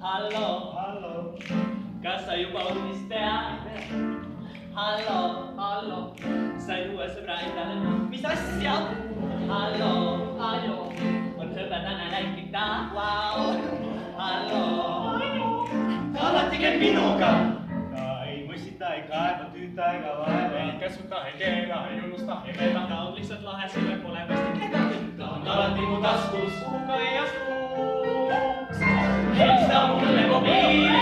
Hallo, Hallo. kas sa juba uudist tead? Hallo, sain uue sõbra endale. Mis asja? Hallo, on sõbrannana rääkida ta. Vau. Hallo. Alati käib minuga. Ta ei mõssita, ei kaeba, tüüta ega vaeva. Ei käsuta, ei keela, ei unusta, ei veeda. Ta on lihtsalt lahe, selle pole mõistlik ega. Ta on alati mu taskus. Kuhuga ei astuks. Helista mulle mobiilile.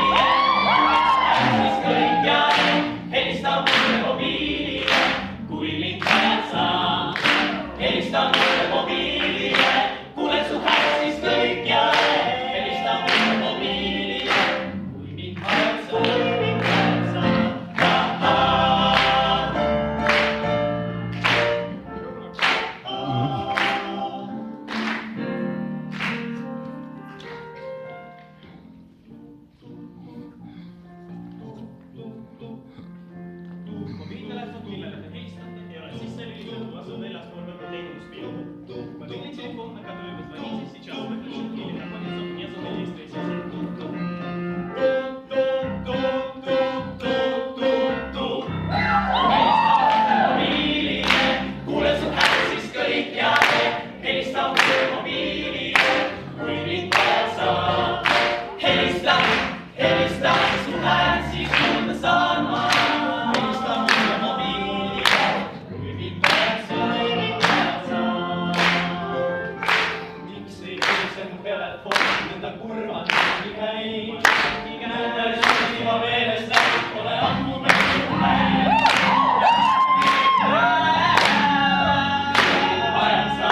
Mis kõik jääb. Helista mulle mobiilile. Kui mind vajad sa. Helista mulle mobiilile. Kuule su hääl, siis kõik jääb. Helista mulle mobiilile. Kui mind vajad sa. Mobiiltelefon, millele te helistate, ei ole sisse lülitatud, asub väljaspool teeninduspiiru. Mobiilne telefon nakatuvad звонить сейчас выключен или находится вне зоны действия связи. Kuule su hääl, siis kõik jääb. Helista mulle mobiilile, kui mind vajad sa. Helista su hääl, siis kuulda saan ma. Helista mulle mobiilile, kui mind vajad sa. Miks ei helista mu telefoni, nõnda kurvad ei käi. Ma meelest läbi pole ammu mängu hääl. Vajad sa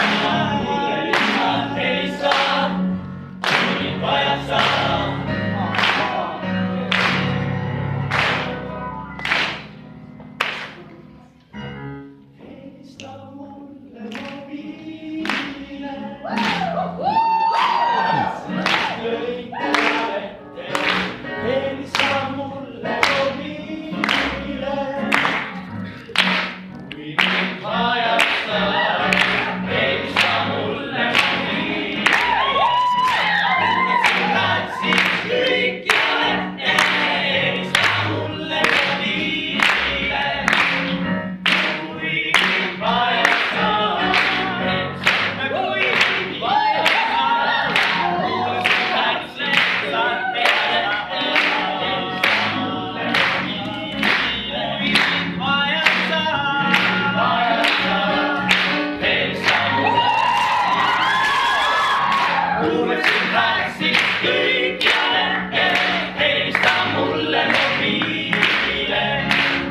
mulle lihtsalt helista, kui mind vajad sa. Helista mulle mobiilile. Helista mulle mobiilile. Kui mind vajad sa. Helista mulle mobiilile. Siis kõik jääb. Helista mulle mobiilile. Kui mind vajad sa. Kui mind vajad sa. Kuule su hääl, lihtsalt peale. Helista mulle mobiilile. Kui mind vajad sa. Helista mulle. Kuule su hääl, siis kõik jääb. Helista mulle mobiilile.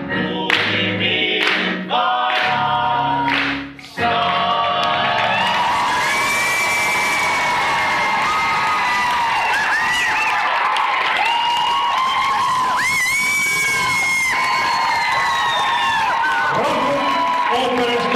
Kui mind vajad sa. Ooperis